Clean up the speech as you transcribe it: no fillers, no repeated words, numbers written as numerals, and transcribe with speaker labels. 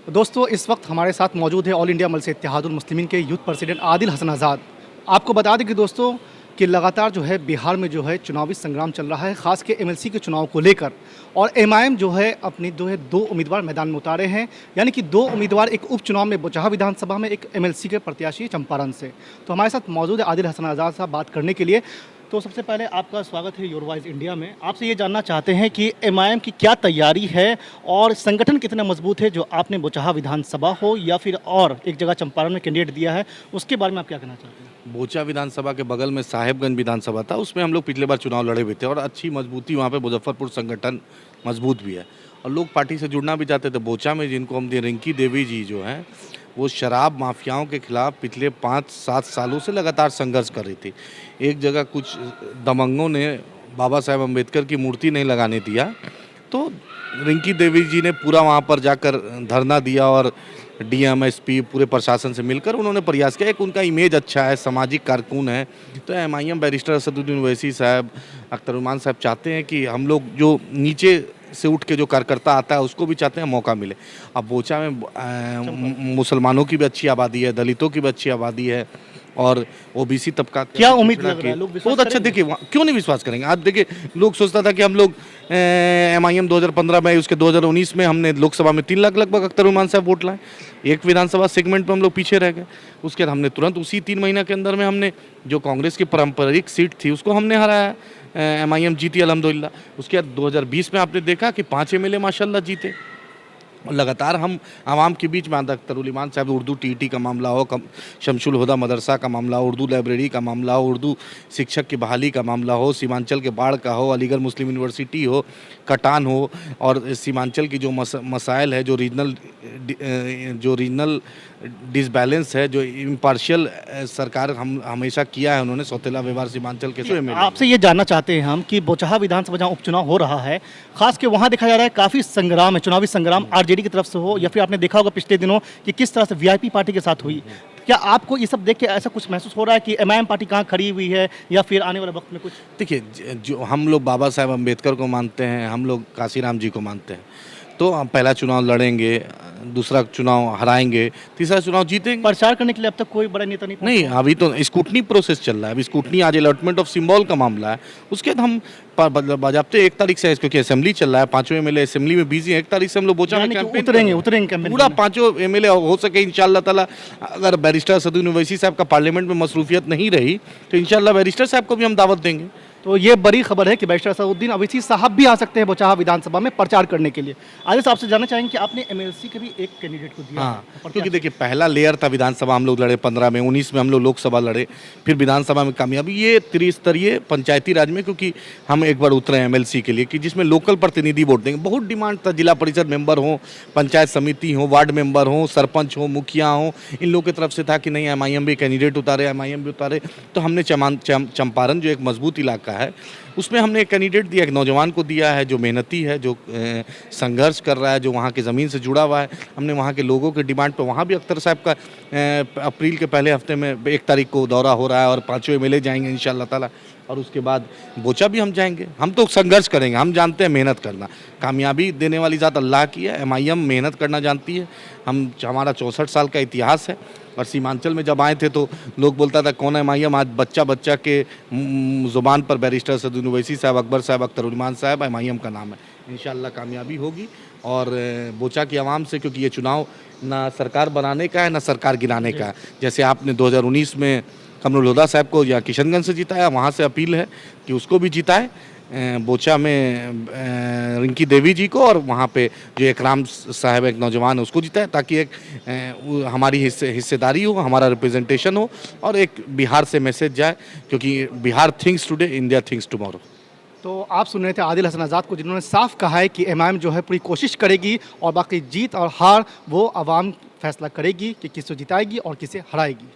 Speaker 1: दोस्तों इस वक्त हमारे साथ मौजूद है ऑल इंडिया मजलिस इत्तेहादुल मुस्लिमीन के यूथ प्रेसिडेंट आदिल हसन आज़ाद। आपको बता दें कि दोस्तों कि लगातार जो है बिहार में जो है चुनावी संग्राम चल रहा है, ख़ास के एमएलसी के चुनाव को लेकर। और एमआईएम जो है अपनी जो है 2 उम्मीदवार मैदान में उतारे हैं, यानी कि 2 उम्मीदवार, एक उपचुनाव में बोचहा विधानसभा में, एक एमएलसी के प्रत्याशी चंपारण से। तो हमारे साथ मौजूद है आदिल हसन आज़ाद साहब बात करने के लिए। तो सबसे पहले आपका स्वागत है योर वॉइस इंडिया में। आपसे ये जानना चाहते हैं कि एमआईएम की क्या तैयारी है और संगठन कितना मजबूत है जो आपने बोचहा विधानसभा हो या फिर और एक जगह चंपारण में कैंडिडेट दिया है, उसके बारे में आप क्या कहना चाहते हैं?
Speaker 2: बोचा विधानसभा के बगल में साहेबगंज विधानसभा था, उसमें हम लोग पिछले बार चुनाव लड़े हुए थे और अच्छी मजबूती वहाँ पे मुजफ्फरपुर संगठन मजबूत भी है और लोग पार्टी से जुड़ना भी चाहते थे। बोचा में जिनको हम रिंकी देवी जी जो हैं वो शराब माफियाओं के खिलाफ पिछले 5-7 सालों से लगातार संघर्ष कर रही थी। एक जगह कुछ दमंगों ने बाबा साहेब अम्बेडकर की मूर्ति नहीं लगाने दिया तो रिंकी देवी जी ने पूरा वहाँ पर जाकर धरना दिया और डीएम एसपी पूरे प्रशासन से मिलकर उन्होंने प्रयास किया। एक उनका इमेज अच्छा है, सामाजिक कारकुन है। तो एमआईएम बैरिस्टर असदुद्दीन ओवैसी साहब, अख्तरुमान साहब चाहते हैं कि हम लोग जो नीचे से उठ के जो कार्यकर्ता आता है उसको भी चाहते हैं मौका मिले। अब बोचा में मुसलमानों की भी अच्छी आबादी है, दलितों की भी अच्छी आबादी है और ओबीसी तबका।
Speaker 1: क्या उम्मीद लग रहा है, लोग
Speaker 2: बहुत अच्छा। देखिए क्यों नहीं विश्वास करेंगे। आज देखिए लोग सोचता था कि हम लोग एमआईएम 2015 में, उसके 2019 में हमने लोकसभा में 3 लाख लगभग अख्तरुमान साहब वोट लाए। एक विधानसभा सेगमेंट में हम लोग पीछे रह गए। उसके बाद हमने तुरंत उसी 3 महीना के अंदर में हमने जो कांग्रेस की पारंपरिक सीट थी उसको हमने हराया। एमआईएम जीती अल्हम्दुलिल्लाह। उसके बाद 2020 में आपने देखा कि 5 एमएलए माशाल्लाह जीते। और लगातार हम आवाम के बीच में अख्तरुल इमान साहब, उर्दू टीटी का मामला हो, शमशुल हुदा मदरसा का मामला हो, उर्दू लाइब्रेरी का मामला हो, उर्दू शिक्षक की बहाली का मामला हो, सीमांचल के बाढ़ का हो, अलीगढ़ मुस्लिम यूनिवर्सिटी हो, कटान हो और सीमांचल की जो मसाइल है, जो रीजनल डिसबैलेंस है, जो इम्पार्शियल सरकार हम हमेशा किया है उन्होंने सौतेला व्यवहार सीमांचल के।
Speaker 1: आपसे ये जानना चाहते हैं हम कि बोचहा विधानसभा जहाँ उपचुनाव हो रहा है, खास के वहाँ देखा जा रहा है काफ़ी संग्राम है, चुनावी संग्राम आरजेडी की तरफ से हो या फिर आपने देखा होगा पिछले दिनों कि किस तरह से वीआईपी पार्टी के साथ हुई। क्या आपको ये सब देख के ऐसा कुछ महसूस हो रहा है कि एमआईएम पार्टी कहाँ खड़ी हुई है या फिर आने वाले वक्त में कुछ?
Speaker 2: देखिए जो हम लोग बाबा साहेब अम्बेडकर को मानते हैं, हम लोग काशीराम जी को मानते हैं, तो हम पहला चुनाव लड़ेंगे, दूसरा चुनाव हराएंगे, तीसरा चुनाव जीतेंगे।
Speaker 1: प्रचार करने के लिए अब तक कोई बड़ा नेता नहीं
Speaker 2: अभी तो स्कूटनी प्रोसेस चल रहा है। अभी स्कूटनी, आज अलॉटमेंट ऑफ सिंबल का मामला है। उसके बाद हम बाजाबते 1 तारीख से, क्योंकि असेंबली चल रहा है, 5 एमएलए असेंबली में बिजी है, 1 तारीख से हम लोग बोचा में
Speaker 1: उतरेंगे
Speaker 2: पूरा 5 एमएलए हो सके इंशाअल्लाह ताला। अगर बैरिस्टर असदुद्दीन ओवैसी साहब का पार्लियामेंट में मसरूफियत नहीं रही तो इंशाअल्लाह बैरिस्टर साहब को भी हम दावत देंगे।
Speaker 1: तो ये बड़ी खबर है कि बैरिस्टर असदुद्दीन ओवैसी साहब भी आ सकते हैं बोचहा विधानसभा में प्रचार करने के लिए। आदिल साहब से जानना चाहेंगे कि आपने एमएलसी के भी एक कैंडिडेट को दिया।
Speaker 2: हाँ, क्योंकि देखिए पहला लेयर था विधानसभा, हम लोग लड़े 15 में, 19 में हम लोग लोकसभा लड़े, फिर विधानसभा में कामयाबी। ये त्रिस्तरीय पंचायती राज में, क्योंकि हम एक बार उतरे एमएलसी के लिए कि जिसमें लोकल प्रतिनिधि वोट देंगे। बहुत डिमांड था, जिला परिषद मेंबर हो, पंचायत समिति हो, वार्ड मेंबर हो, सरपंच हो, मुखिया हो, इन लोगों की तरफ से था कि नहीं एमआईएम भी कैंडिडेट उतारे, एमआईएम भी उतारे। तो हमने चंपारण जो एक मजबूत इलाका है उसमें हमने एक कैंडिडेट दिया, एक नौजवान को दिया है जो मेहनती है, जो संघर्ष कर रहा है, जो वहाँ की ज़मीन से जुड़ा हुआ है। हमने वहाँ के लोगों के डिमांड पर, वहाँ भी अख्तर साहब का अप्रैल के पहले हफ्ते में 1 तारीख को दौरा हो रहा है और 5 एमएलए जाएंगे इंशाअल्लाह ताला। और उसके बाद बोचा भी हम जाएंगे। हम तो संघर्ष करेंगे, हम जानते हैं मेहनत करना, कामयाबी देने वाली ज़ात अल्लाह की है। एमआईएम मेहनत करना जानती है। हमारा 64 साल का इतिहास है और सीमांचल में जब आए थे तो लोग बोलता था कौन है एमआईएम। आज बच्चा के ज़ुबान पर बैरिस्टर असदुद्दीन ओवैसी साहब, अकबर साहब, अख्तरुल इमान साहब, एमआईएम का नाम है। इंशाअल्लाह कामयाबी होगी और बोचा की आवाम से, क्योंकि ये चुनाव ना सरकार बनाने का है ना सरकार गिराने का है। जैसे आपने 2019 में कमरुल हुदा साहब को या किशनगंज से जिताया, वहाँ से अपील है कि उसको भी जिताए। बोचा में रिंकी देवी जी को और वहाँ पे जो एकराम साहब एक नौजवान है उसको जिताए, ताकि एक हमारी हिस्सेदारी हो, हमारा रिप्रेजेंटेशन हो और एक बिहार से मैसेज जाए, क्योंकि Bihar thinks today, India thinks tomorrow.
Speaker 1: तो आप सुन रहे थे आदिल हसन आज़ाद को, जिन्होंने साफ कहा है कि एमआईएम जो है पूरी कोशिश करेगी और बाकी जीत और हार वो आवाम फैसला करेगी कि किसे जिताएगी और किसे हराएगी।